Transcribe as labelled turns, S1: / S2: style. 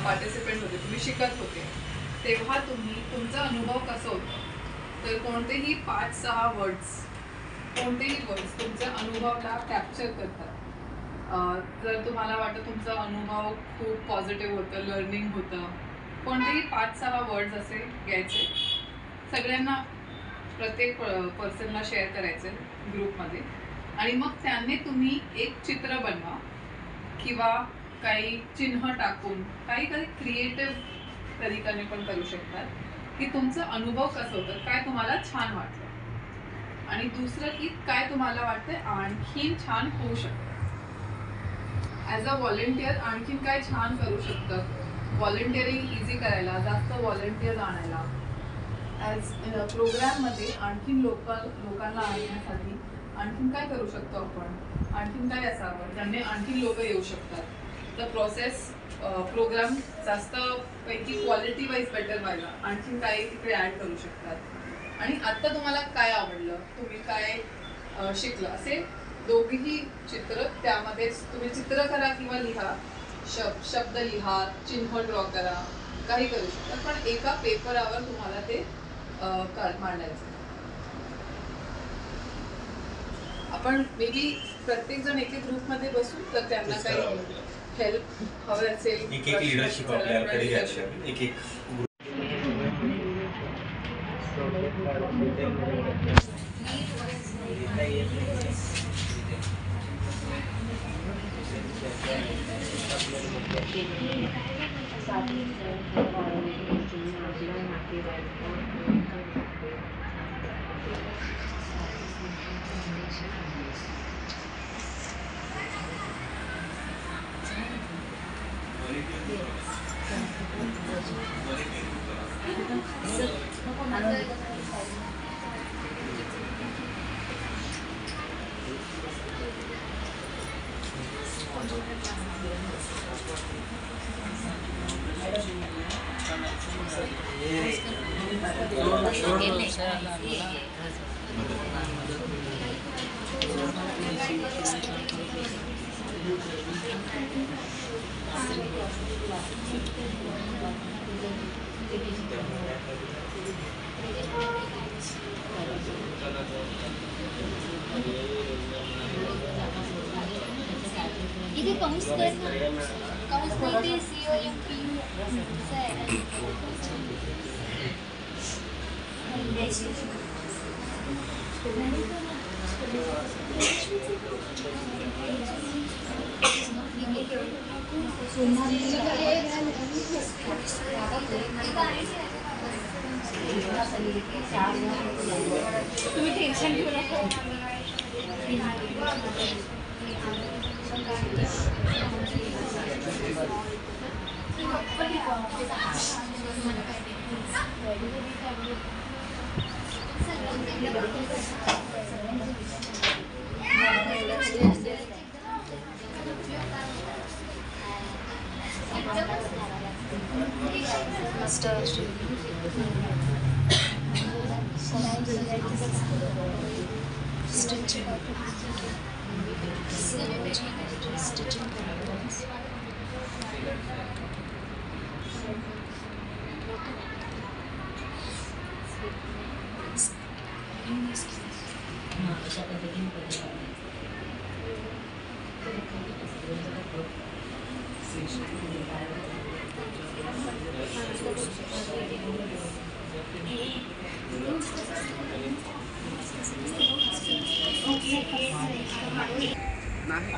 S1: Participant होते, तुम्ही शिकत होते, तेव्हा तुम्ही तुमचा अनुभव कसं होतं? तर कोणतेही 5-6 वर्ड्स, कोणतेही वर्ड्स तुमच्या अनुभवाला कॅप्चर करतात. जर तुम्हाला वाटतं तुमचा अनुभव खूप पॉझिटिव्ह होतं, लर्निंग होतं, कोणतेही 5-6 वर्ड्स असे घ्यायचे, सगळ्यांना प्रत्येक पर्सनला शेअर करायचे ग्रुपमध्ये, आणि मग त्याने तुम्ही एक चित्र बनवा किंवा काही चिन्ह टाकून काही क्रिएटिव्ह तरीकाने पण करू शकतात की तुमचा अनुभव कसं होतं, काय तुम्हाला छान वाटलं, आणि दुसरं की काय तुम्हाला वाटतं आणखीन छान होऊ शकतं. ॲज अ व्हॉलेंटियर आणखीन काय छान करू शकतं, व्हॉलेंटिअरिंग इझी करायला, जास्त व्हॉलेंटिअर्स आणायला, ॲज प्रोग्राममध्ये आणखीन लोकांना आणण्यासाठी आणखीन काय करू शकतो आपण, आणखीन काय असावं ज्याने आणखीन लोक येऊ शकतात. तर प्रोसेस प्रोग्राम जास्त पैकी क्वालिटी वाईज बेटर व्हायला आणखीन काय तिकडे ॲड करू शकतात. आणि आत्ता तुम्हाला काय आवडलं, तुम्ही काय शिकलं, असे दोघेही चित्र, त्यामध्येच तुम्ही चित्र करा किंवा लिहा, शब्द लिहा, चिन्ह ड्रॉ करा, काही करू शकता, पण एका पेपरावर तुम्हाला ते मांडायचं. आपण मे बी प्रत्येक जण एक ग्रुपमध्ये बसू, तर त्यांना काही हेल्प हवे असेल,
S2: एक लीडरशिप आपल्याकडे घ्यायची, एक
S3: इथे कंस कर ना, कंस बोलते COMPU तुम्ही टेन्शन घेऊ नका.
S4: नाही